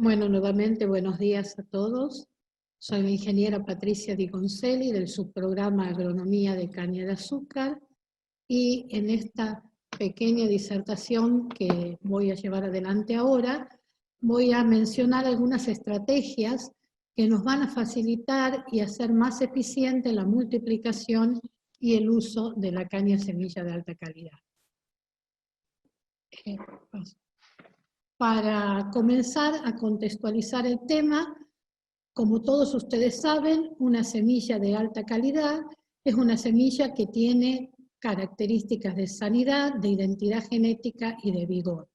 Bueno, nuevamente buenos días a todos. Soy la ingeniera Patricia Di Goncelli del subprograma Agronomía de Caña de Azúcar y en esta pequeña disertación que voy a llevar adelante ahora, voy a mencionar algunas estrategias que nos van a facilitar y hacer más eficiente la multiplicación y el uso de la caña semilla de alta calidad. Para comenzar a contextualizar el tema, como todos ustedes saben, una semilla de alta calidad es una semilla que tiene características de sanidad, de identidad genética y de vigor.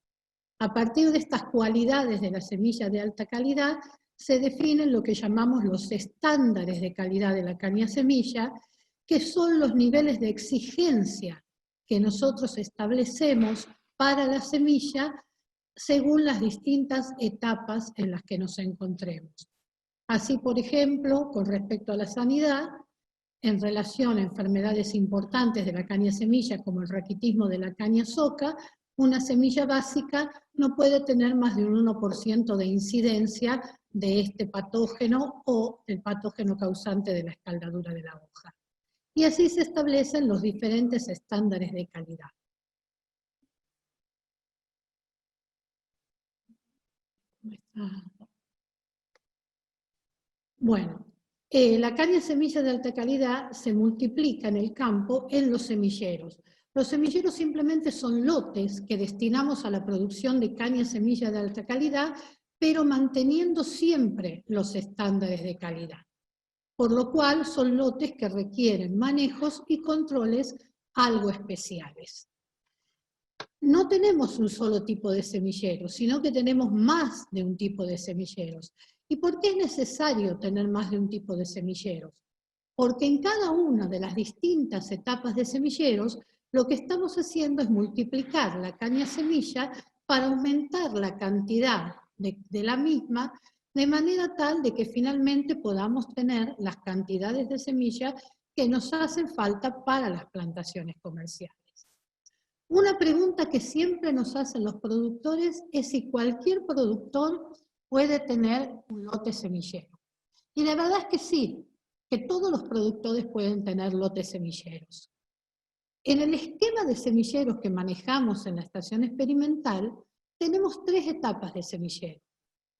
A partir de estas cualidades de la semilla de alta calidad, se definen lo que llamamos los estándares de calidad de la caña semilla, que son los niveles de exigencia que nosotros establecemos para la semilla según las distintas etapas en las que nos encontremos. Así, por ejemplo, con respecto a la sanidad, en relación a enfermedades importantes de la caña semilla, como el raquitismo de la caña soca, una semilla básica no puede tener más de un 1% de incidencia de este patógeno o el patógeno causante de la escaldadura de la hoja. Y así se establecen los diferentes estándares de calidad. Bueno, la caña semilla de alta calidad se multiplica en el campo en los semilleros. Los semilleros simplemente son lotes que destinamos a la producción de caña semilla de alta calidad, pero manteniendo siempre los estándares de calidad. Por lo cual son lotes que requieren manejos y controles algo especiales. No tenemos un solo tipo de semilleros, sino que tenemos más de un tipo de semilleros. ¿Y por qué es necesario tener más de un tipo de semilleros? Porque en cada una de las distintas etapas de semilleros, lo que estamos haciendo es multiplicar la caña semilla para aumentar la cantidad de la misma, de manera tal de que finalmente podamos tener las cantidades de semilla que nos hacen falta para las plantaciones comerciales. Una pregunta que siempre nos hacen los productores es si cualquier productor puede tener un lote semillero. Y la verdad es que sí, que todos los productores pueden tener lotes semilleros. En el esquema de semilleros que manejamos en la estación experimental, tenemos 3 etapas de semillero.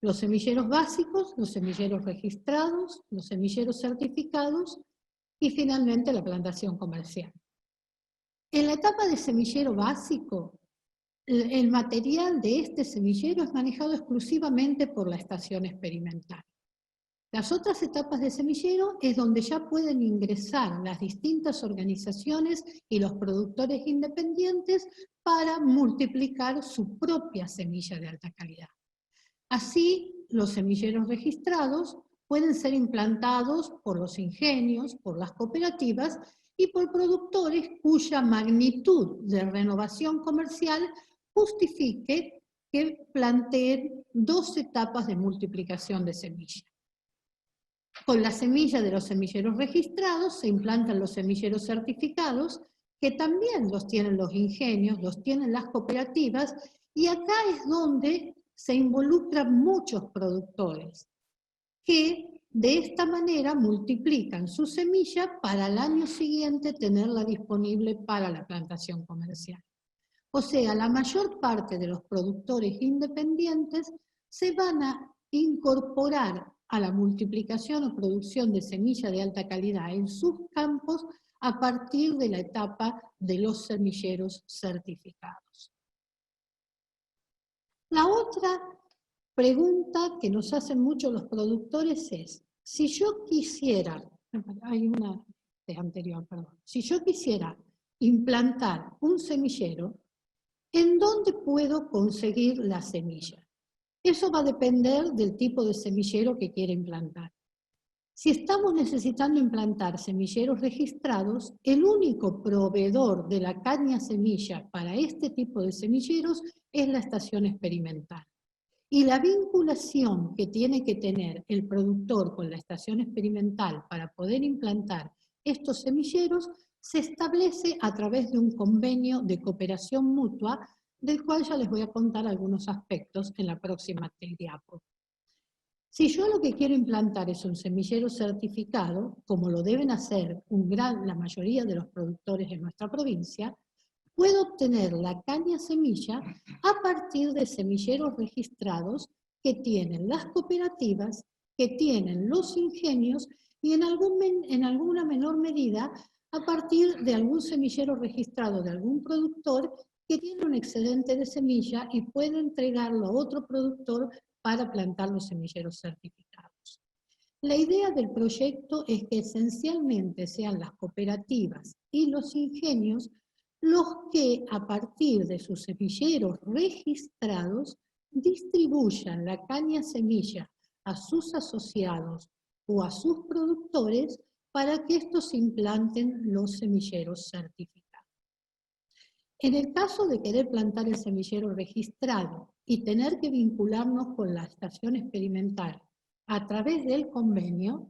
Los semilleros básicos, los semilleros registrados, los semilleros certificados y finalmente la plantación comercial. En la etapa de semillero básico, el material de este semillero es manejado exclusivamente por la estación experimental. Las otras etapas de semillero es donde ya pueden ingresar las distintas organizaciones y los productores independientes para multiplicar su propia semilla de alta calidad. Así, los semilleros registrados pueden ser implantados por los ingenios, por las cooperativas y por productores cuya magnitud de renovación comercial justifique que planteen 2 etapas de multiplicación de semilla. Con la semilla de los semilleros registrados se implantan los semilleros certificados, que también los tienen los ingenios, los tienen las cooperativas, y acá es donde se involucran muchos productores, que de esta manera multiplican su semilla para el año siguiente tenerla disponible para la plantación comercial. O sea, la mayor parte de los productores independientes se van a incorporar a la multiplicación o producción de semilla de alta calidad en sus campos a partir de la etapa de los semilleros certificados. La otra pregunta que nos hacen mucho los productores es, si yo quisiera, si yo quisiera implantar un semillero, ¿en dónde puedo conseguir la semilla? Eso va a depender del tipo de semillero que quiera implantar. Si estamos necesitando implantar semilleros registrados, el único proveedor de la caña semilla para este tipo de semilleros es la estación experimental. Y la vinculación que tiene que tener el productor con la estación experimental para poder implantar estos semilleros se establece a través de un convenio de cooperación mutua, del cual ya les voy a contar algunos aspectos en la próxima diapo. Si yo lo que quiero implantar es un semillero certificado, como lo deben hacer la mayoría de los productores en nuestra provincia, puedo obtener la caña semilla a partir de semilleros registrados que tienen las cooperativas, que tienen los ingenios y en alguna menor medida a partir de algún semillero registrado de algún productor que tiene un excedente de semilla y puede entregarlo a otro productor para plantar los semilleros certificados. La idea del proyecto es que esencialmente sean las cooperativas y los ingenios los que a partir de sus semilleros registrados distribuyan la caña semilla a sus asociados o a sus productores para que estos implanten los semilleros certificados. En el caso de querer plantar el semillero registrado y tener que vincularnos con la estación experimental a través del convenio,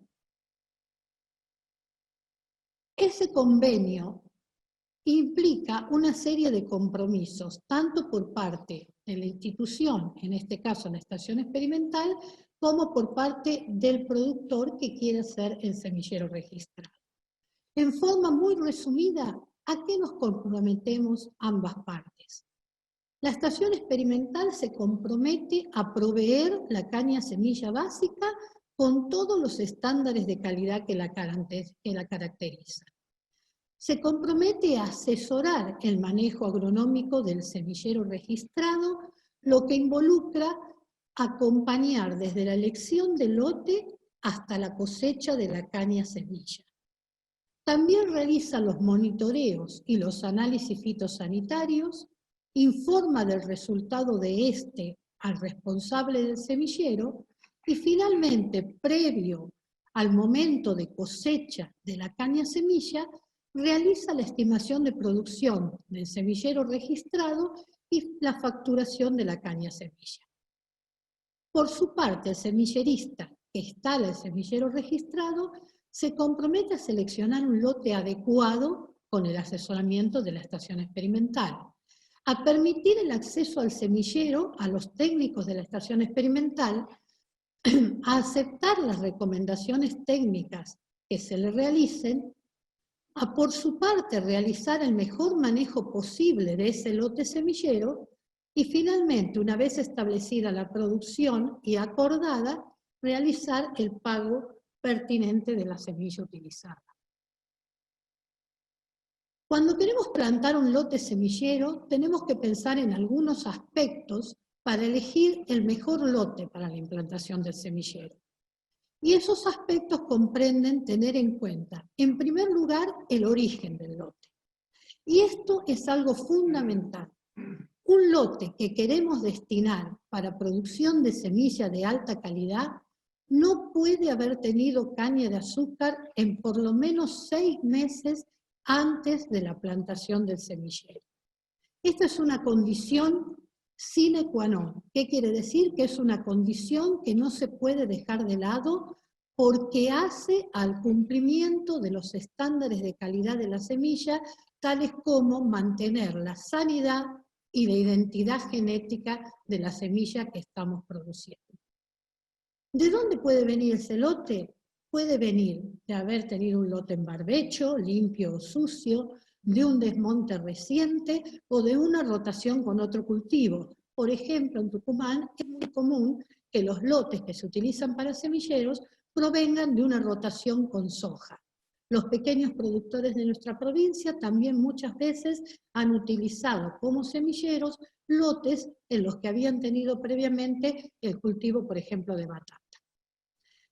ese convenio implica una serie de compromisos, tanto por parte de la institución, en este caso la estación experimental, como por parte del productor que quiere hacer el semillero registrado. En forma muy resumida, ¿a qué nos comprometemos ambas partes? La estación experimental se compromete a proveer la caña semilla básica con todos los estándares de calidad que la caracterizan. Se compromete a asesorar el manejo agronómico del semillero registrado, lo que involucra acompañar desde la elección del lote hasta la cosecha de la caña semilla. También realiza los monitoreos y los análisis fitosanitarios, informa del resultado de este al responsable del semillero y finalmente, previo al momento de cosecha de la caña semilla, realiza la estimación de producción del semillero registrado y la facturación de la caña semilla. Por su parte, el semillerista que instala el semillero registrado se compromete a seleccionar un lote adecuado con el asesoramiento de la estación experimental, a permitir el acceso al semillero a los técnicos de la estación experimental, a aceptar las recomendaciones técnicas que se le realicen, a por su parte realizar el mejor manejo posible de ese lote semillero y finalmente, una vez establecida la producción y acordada, realizar el pago pertinente de la semilla utilizada. Cuando queremos plantar un lote semillero, tenemos que pensar en algunos aspectos para elegir el mejor lote para la implantación del semillero. Y esos aspectos comprenden tener en cuenta, en primer lugar, el origen del lote. Y esto es algo fundamental. Un lote que queremos destinar para producción de semilla de alta calidad no puede haber tenido caña de azúcar en por lo menos 6 meses antes de la plantación del semillero. Esta es una condición sine qua non. ¿Qué quiere decir? Que es una condición que no se puede dejar de lado porque hace al cumplimiento de los estándares de calidad de la semilla, tales como mantener la sanidad y la identidad genética de la semilla que estamos produciendo. ¿De dónde puede venir ese lote? Puede venir de haber tenido un lote en barbecho, limpio o sucio, de un desmonte reciente o de una rotación con otro cultivo. Por ejemplo, en Tucumán es muy común que los lotes que se utilizan para semilleros provengan de una rotación con soja. Los pequeños productores de nuestra provincia también muchas veces han utilizado como semilleros lotes en los que habían tenido previamente el cultivo, por ejemplo, de batata.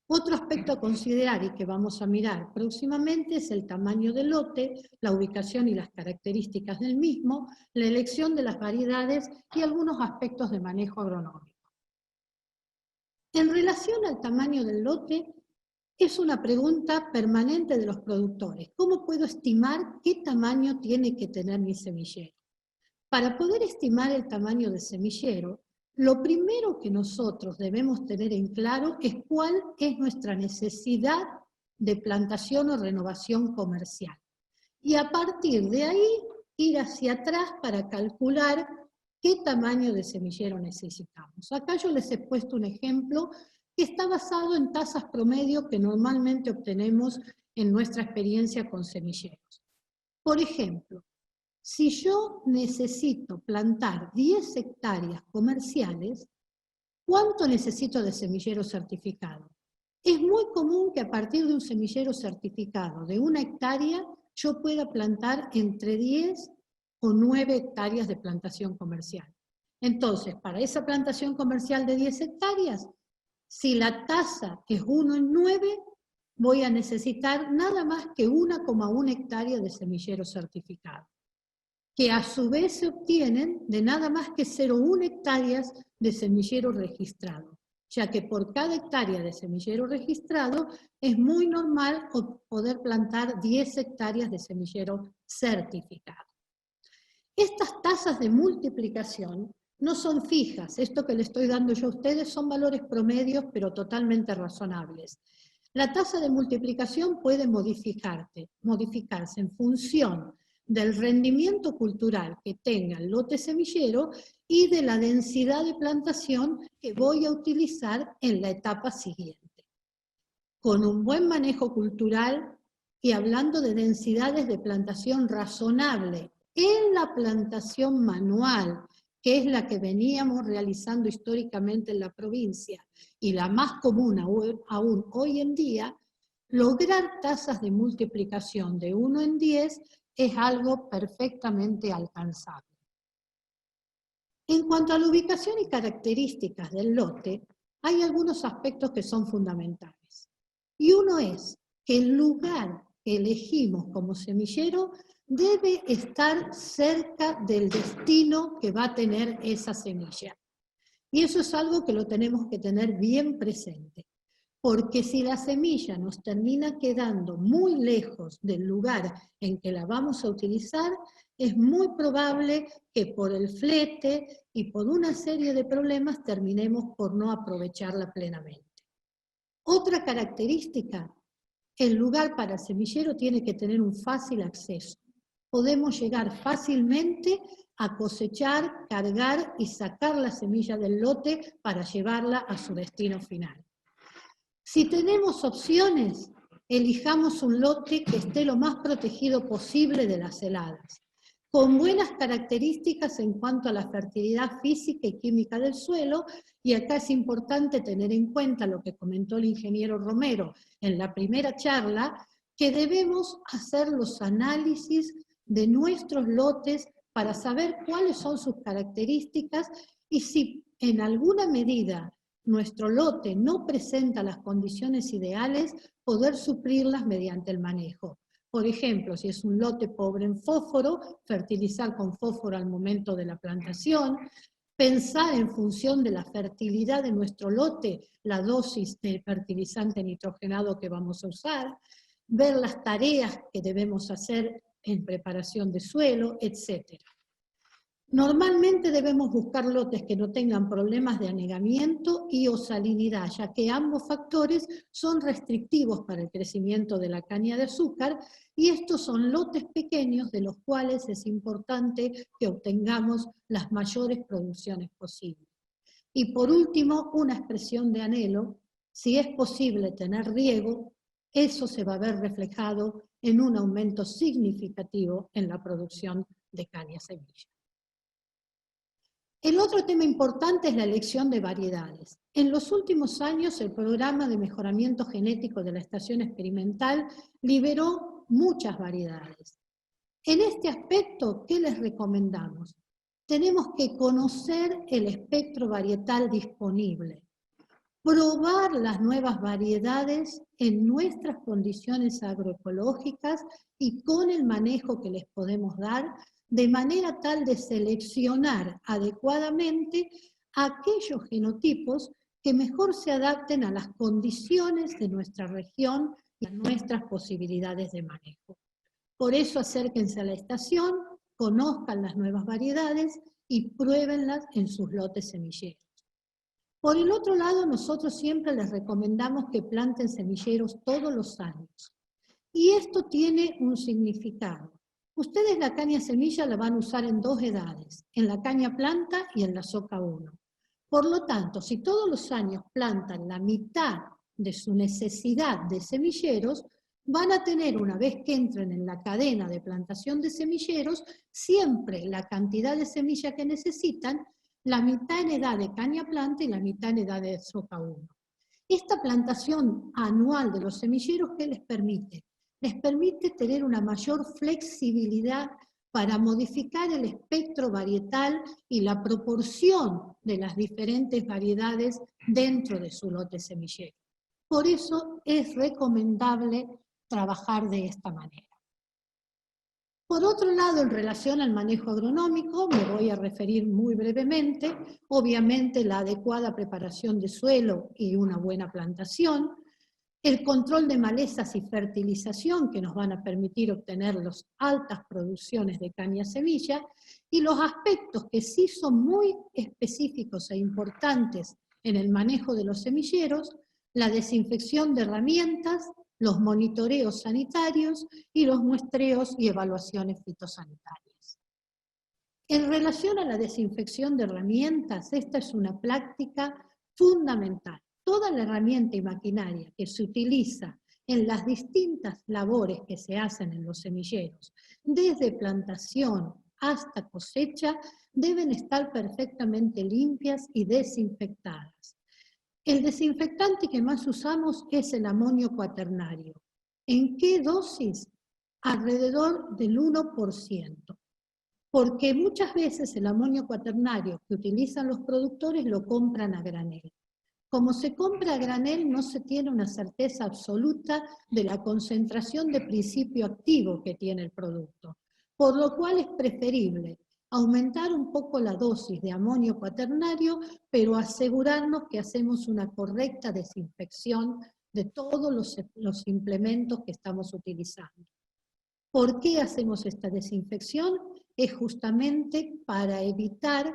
Otro aspecto a considerar y que vamos a mirar próximamente es el tamaño del lote, la ubicación y las características del mismo, la elección de las variedades y algunos aspectos de manejo agronómico. En relación al tamaño del lote, es una pregunta permanente de los productores. ¿Cómo puedo estimar qué tamaño tiene que tener mi semillero? Para poder estimar el tamaño del semillero, lo primero que nosotros debemos tener en claro es cuál es nuestra necesidad de plantación o renovación comercial. Y a partir de ahí, ir hacia atrás para calcular qué tamaño de semillero necesitamos. Acá yo les he puesto un ejemplo que está basado en tasas promedio que normalmente obtenemos en nuestra experiencia con semilleros. Por ejemplo, si yo necesito plantar 10 hectáreas comerciales, ¿cuánto necesito de semillero certificado? Es muy común que a partir de un semillero certificado de 1 hectárea, yo pueda plantar entre 10 o 9 hectáreas de plantación comercial. Entonces, para esa plantación comercial de 10 hectáreas, si la tasa es 1 en 9, voy a necesitar nada más que 1,1 hectárea de semillero certificado, que a su vez se obtienen de nada más que 0,1 hectáreas de semillero registrado, ya que por cada hectárea de semillero registrado es muy normal poder plantar 10 hectáreas de semillero certificado. Estas tasas de multiplicación no son fijas, esto que le estoy dando yo a ustedes son valores promedios, pero totalmente razonables. La tasa de multiplicación puede modificarse en función del rendimiento cultural que tenga el lote semillero y de la densidad de plantación que voy a utilizar en la etapa siguiente. Con un buen manejo cultural y hablando de densidades de plantación razonable en la plantación manual, que es la que veníamos realizando históricamente en la provincia y la más común aún hoy en día, lograr tasas de multiplicación de 1 en 10 es algo perfectamente alcanzable. En cuanto a la ubicación y características del lote, hay algunos aspectos que son fundamentales. Y uno es que el lugar que elegimos como semillero debe estar cerca del destino que va a tener esa semilla. Y eso es algo que lo tenemos que tener bien presente. Porque si la semilla nos termina quedando muy lejos del lugar en que la vamos a utilizar, es muy probable que por el flete y por una serie de problemas terminemos por no aprovecharla plenamente. Otra característica, el lugar para el semillero tiene que tener un fácil acceso. Podemos llegar fácilmente a cosechar, cargar y sacar la semilla del lote para llevarla a su destino final. Si tenemos opciones, elijamos un lote que esté lo más protegido posible de las heladas, con buenas características en cuanto a la fertilidad física y química del suelo, y acá es importante tener en cuenta lo que comentó el ingeniero Romero en la primera charla, que debemos hacer los análisis de nuestros lotes para saber cuáles son sus características y si en alguna medida nuestro lote no presenta las condiciones ideales, poder suplirlas mediante el manejo. Por ejemplo, si es un lote pobre en fósforo, fertilizar con fósforo al momento de la plantación, pensar en función de la fertilidad de nuestro lote, la dosis de fertilizante nitrogenado que vamos a usar, ver las tareas que debemos hacer en preparación de suelo, etc. Normalmente debemos buscar lotes que no tengan problemas de anegamiento y o salinidad, ya que ambos factores son restrictivos para el crecimiento de la caña de azúcar, y estos son lotes pequeños de los cuales es importante que obtengamos las mayores producciones posibles. Y por último, una expresión de anhelo: si es posible tener riego, eso se va a ver reflejado en un aumento significativo en la producción de caña semilla. El otro tema importante es la elección de variedades. En los últimos años, el programa de mejoramiento genético de la Estación Experimental liberó muchas variedades. En este aspecto, ¿qué les recomendamos? Tenemos que conocer el espectro varietal disponible, probar las nuevas variedades en nuestras condiciones agroecológicas y con el manejo que les podemos dar, de manera tal de seleccionar adecuadamente aquellos genotipos que mejor se adapten a las condiciones de nuestra región y a nuestras posibilidades de manejo. Por eso acérquense a la estación, conozcan las nuevas variedades y pruébenlas en sus lotes semilleros. Por el otro lado, nosotros siempre les recomendamos que planten semilleros todos los años. Y esto tiene un significado. Ustedes la caña semilla la van a usar en 2 edades, en la caña planta y en la soca 1. Por lo tanto, si todos los años plantan la mitad de su necesidad de semilleros, van a tener, una vez que entren en la cadena de plantación de semilleros, siempre la cantidad de semilla que necesitan, la mitad en edad de caña planta y la mitad en edad de soja 1. Esta plantación anual de los semilleros, ¿qué les permite? Les permite tener una mayor flexibilidad para modificar el espectro varietal y la proporción de las diferentes variedades dentro de su lote semillero. Por eso es recomendable trabajar de esta manera. Por otro lado, en relación al manejo agronómico, me voy a referir muy brevemente, obviamente la adecuada preparación de suelo y una buena plantación, el control de malezas y fertilización que nos van a permitir obtener las altas producciones de caña semilla, y los aspectos que sí son muy específicos e importantes en el manejo de los semilleros, la desinfección de herramientas, los monitoreos sanitarios y los muestreos y evaluaciones fitosanitarias. En relación a la desinfección de herramientas, esta es una práctica fundamental. Toda la herramienta y maquinaria que se utiliza en las distintas labores que se hacen en los semilleros, desde plantación hasta cosecha, deben estar perfectamente limpias y desinfectadas. El desinfectante que más usamos es el amonio cuaternario. ¿En qué dosis? Alrededor del 1%. Porque muchas veces el amonio cuaternario que utilizan los productores lo compran a granel. Como se compra a granel, no se tiene una certeza absoluta de la concentración de principio activo que tiene el producto, por lo cual es preferible aumentar un poco la dosis de amonio cuaternario, pero asegurarnos que hacemos una correcta desinfección de todos los implementos que estamos utilizando. ¿Por qué hacemos esta desinfección? Es justamente para evitar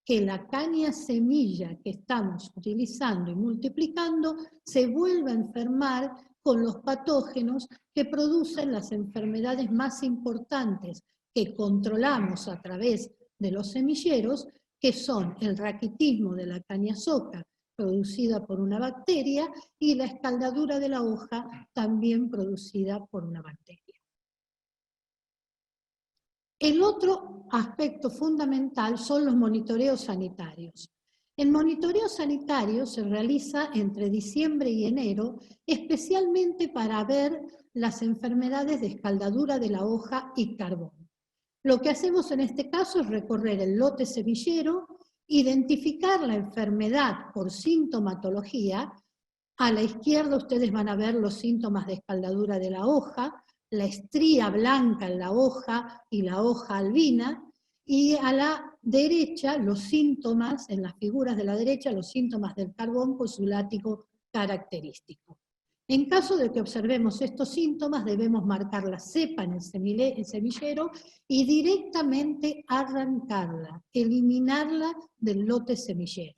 que la caña semilla que estamos utilizando y multiplicando se vuelva a enfermar con los patógenos que producen las enfermedades más importantes que controlamos a través de los semilleros, que son el raquitismo de la caña soca, producida por una bacteria, y la escaldadura de la hoja, también producida por una bacteria. El otro aspecto fundamental son los monitoreos sanitarios. El monitoreo sanitario se realiza entre diciembre y enero, especialmente para ver las enfermedades de escaldadura de la hoja y carbón. Lo que hacemos en este caso es recorrer el lote semillero, identificar la enfermedad por sintomatología. A la izquierda ustedes van a ver los síntomas de escaldadura de la hoja, la estría blanca en la hoja y la hoja albina, y a la derecha los síntomas, en las figuras de la derecha, los síntomas del carbón con su látigo característico. En caso de que observemos estos síntomas, debemos marcar la cepa en el semillero y directamente arrancarla, eliminarla del lote semillero.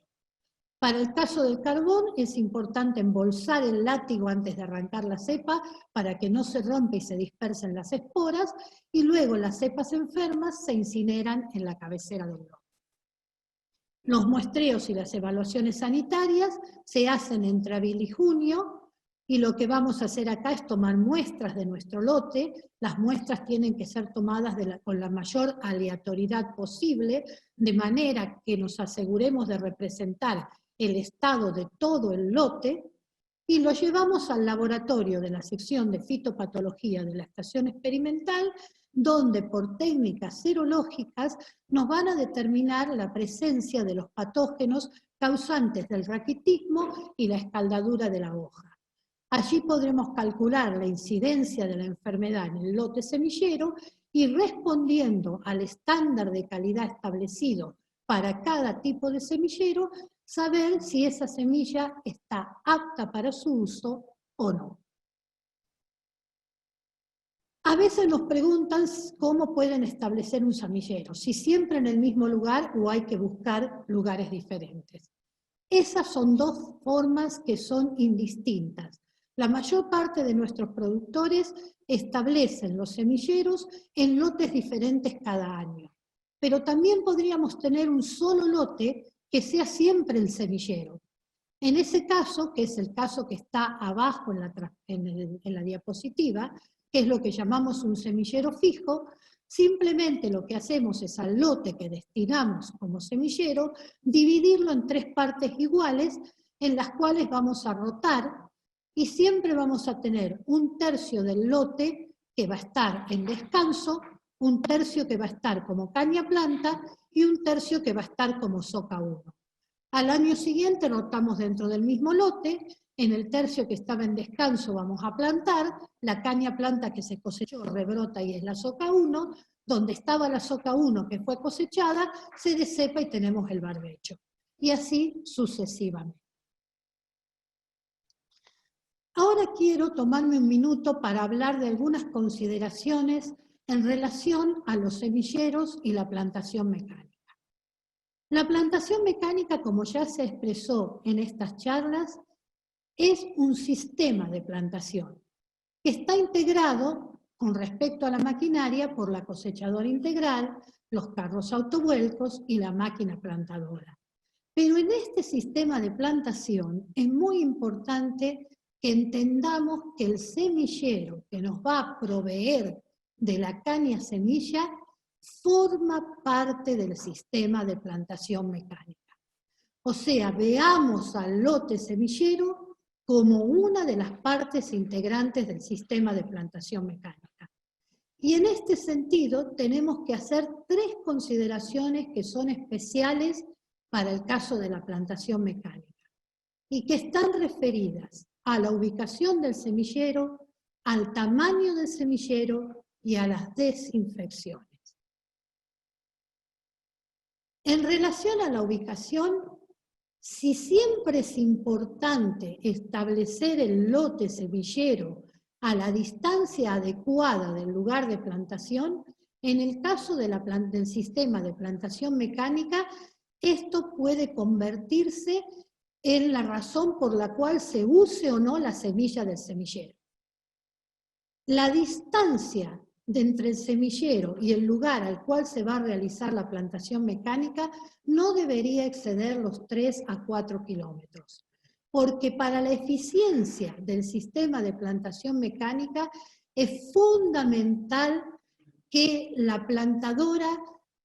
Para el caso del carbón es importante embolsar el látigo antes de arrancar la cepa para que no se rompa y se dispersen las esporas, y luego las cepas enfermas se incineran en la cabecera del lote. Los muestreos y las evaluaciones sanitarias se hacen entre abril y junio, y lo que vamos a hacer acá es tomar muestras de nuestro lote. Las muestras tienen que ser tomadas con la mayor aleatoriedad posible, de manera que nos aseguremos de representar el estado de todo el lote, y lo llevamos al laboratorio de la sección de fitopatología de la estación experimental, donde por técnicas serológicas nos van a determinar la presencia de los patógenos causantes del raquitismo y la escaldadura de la hoja. Allí podremos calcular la incidencia de la enfermedad en el lote semillero y, respondiendo al estándar de calidad establecido para cada tipo de semillero, saber si esa semilla está apta para su uso o no. A veces nos preguntan cómo pueden establecer un semillero, si siempre en el mismo lugar o hay que buscar lugares diferentes. Esas son dos formas que son indistintas. La mayor parte de nuestros productores establecen los semilleros en lotes diferentes cada año, pero también podríamos tener un solo lote que sea siempre el semillero. En ese caso, que es el caso que está abajo en la diapositiva, que es lo que llamamos un semillero fijo, simplemente lo que hacemos es al lote que destinamos como semillero, dividirlo en 3 partes iguales, en las cuales vamos a rotar, y siempre vamos a tener un tercio del lote que va a estar en descanso, un tercio que va a estar como caña planta, y un tercio que va a estar como soca 1. Al año siguiente rotamos dentro del mismo lote, en el tercio que estaba en descanso vamos a plantar, la caña planta que se cosechó rebrota y es la soca 1, donde estaba la soca 1 que fue cosechada, se descepa y tenemos el barbecho. Y así sucesivamente. Ahora quiero tomarme un minuto para hablar de algunas consideraciones en relación a los semilleros y la plantación mecánica. La plantación mecánica, como ya se expresó en estas charlas, es un sistema de plantación que está integrado con respecto a la maquinaria por la cosechadora integral, los carros autovuelcos y la máquina plantadora. Pero en este sistema de plantación es muy importante que entendamos que el semillero que nos va a proveer de la caña semilla forma parte del sistema de plantación mecánica. O sea, veamos al lote semillero como una de las partes integrantes del sistema de plantación mecánica. Y en este sentido tenemos que hacer 3 consideraciones que son especiales para el caso de la plantación mecánica y que están referidas a la ubicación del semillero, al tamaño del semillero y a las desinfecciones. En relación a la ubicación, si siempre es importante establecer el lote semillero a la distancia adecuada del lugar de plantación, en el caso del sistema de plantación mecánica, esto puede convertirse en la razón por la cual se use o no la semilla del semillero. La distancia de entre el semillero y el lugar al cual se va a realizar la plantación mecánica no debería exceder los 3 a 4 kilómetros, porque para la eficiencia del sistema de plantación mecánica es fundamental que la plantadora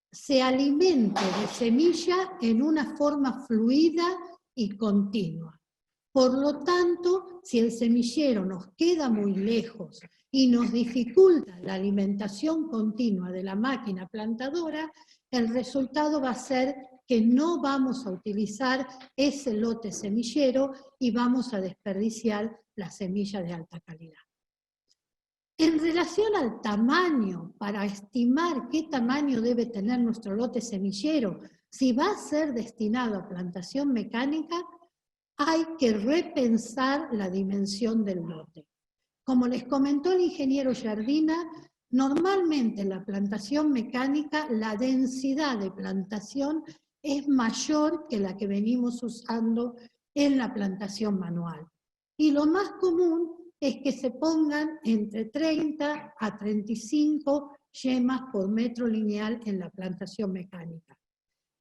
se alimente de semilla en una forma fluida y continua. Por lo tanto, si el semillero nos queda muy lejos y nos dificulta la alimentación continua de la máquina plantadora, el resultado va a ser que no vamos a utilizar ese lote semillero y vamos a desperdiciar la semilla de alta calidad. En relación al tamaño, para estimar qué tamaño debe tener nuestro lote semillero, si va a ser destinado a plantación mecánica, hay que repensar la dimensión del lote. Como les comentó el ingeniero Jardina, normalmente en la plantación mecánica la densidad de plantación es mayor que la que venimos usando en la plantación manual. Y lo más común es que se pongan entre 30 a 35 yemas por metro lineal en la plantación mecánica.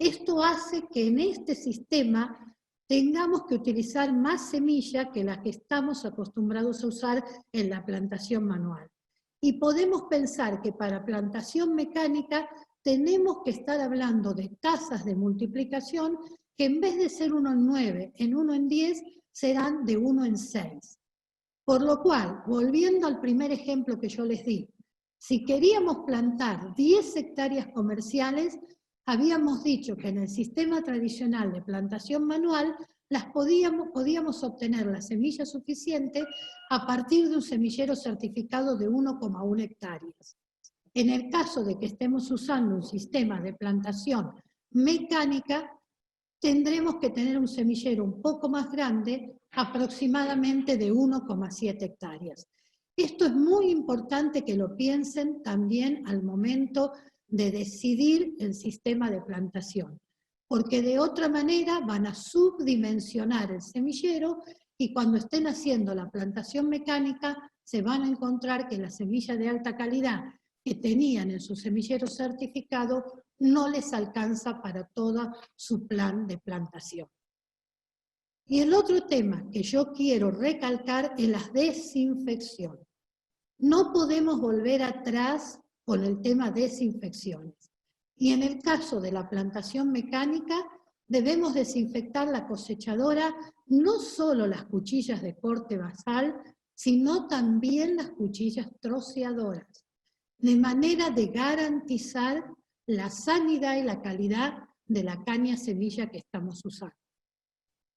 Esto hace que en este sistema tengamos que utilizar más semilla que la que estamos acostumbrados a usar en la plantación manual. Y podemos pensar que para plantación mecánica tenemos que estar hablando de tasas de multiplicación que en vez de ser 1 en 9, en 1 en 10, serán de 1 en 6. Por lo cual, volviendo al primer ejemplo que yo les di, si queríamos plantar 10 hectáreas comerciales, habíamos dicho que en el sistema tradicional de plantación manual podíamos obtener la semilla suficiente a partir de un semillero certificado de 1,1 hectáreas. En el caso de que estemos usando un sistema de plantación mecánica, tendremos que tener un semillero un poco más grande, aproximadamente de 1,7 hectáreas. Esto es muy importante que lo piensen también al momento de decidir el sistema de plantación, porque de otra manera van a subdimensionar el semillero y cuando estén haciendo la plantación mecánica se van a encontrar que la semilla de alta calidad que tenían en su semillero certificado no les alcanza para todo su plan de plantación. Y el otro tema que yo quiero recalcar es la desinfección. No podemos volver atrás con el tema desinfecciones. Y en el caso de la plantación mecánica, debemos desinfectar la cosechadora, no solo las cuchillas de corte basal, sino también las cuchillas troceadoras, de manera de garantizar la sanidad y la calidad de la caña semilla que estamos usando.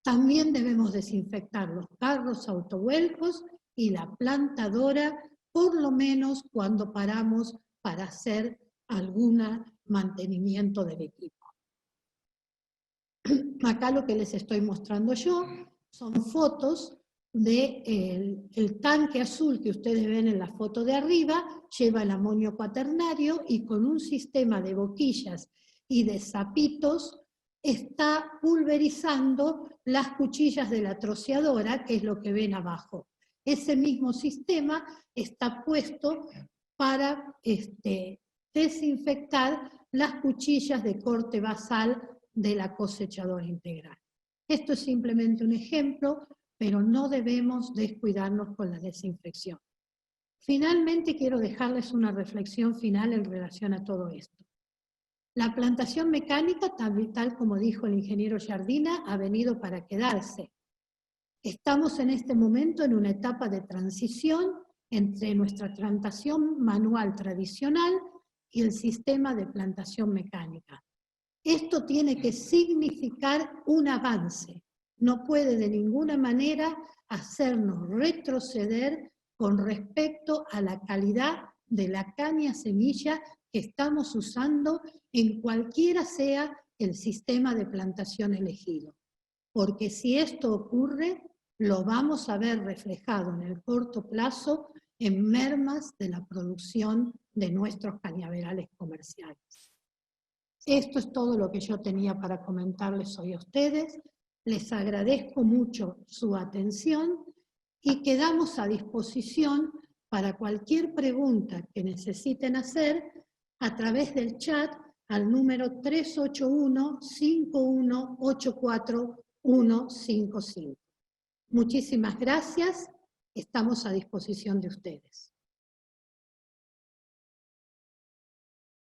También debemos desinfectar los carros autovuelcos y la plantadora, por lo menos cuando paramos para hacer algún mantenimiento del equipo. Acá lo que les estoy mostrando yo son fotos del tanque azul que ustedes ven en la foto de arriba, lleva el amonio cuaternario y con un sistema de boquillas y de zapitos está pulverizando las cuchillas de la troceadora, que es lo que ven abajo. Ese mismo sistema está puesto para desinfectar las cuchillas de corte basal de la cosechadora integral. Esto es simplemente un ejemplo, pero no debemos descuidarnos con la desinfección. Finalmente quiero dejarles una reflexión final en relación a todo esto. La plantación mecánica, tal como dijo el ingeniero Jardina, ha venido para quedarse. Estamos en este momento en una etapa de transición entre nuestra plantación manual tradicional y el sistema de plantación mecánica. Esto tiene que significar un avance, no puede de ninguna manera hacernos retroceder con respecto a la calidad de la caña semilla que estamos usando en cualquiera sea el sistema de plantación elegido. Porque si esto ocurre, lo vamos a ver reflejado en el corto plazo en mermas de la producción de nuestros cañaverales comerciales. Esto es todo lo que yo tenía para comentarles hoy a ustedes. Les agradezco mucho su atención y quedamos a disposición para cualquier pregunta que necesiten hacer a través del chat al número 381-5184-155. Muchísimas gracias, estamos a disposición de ustedes.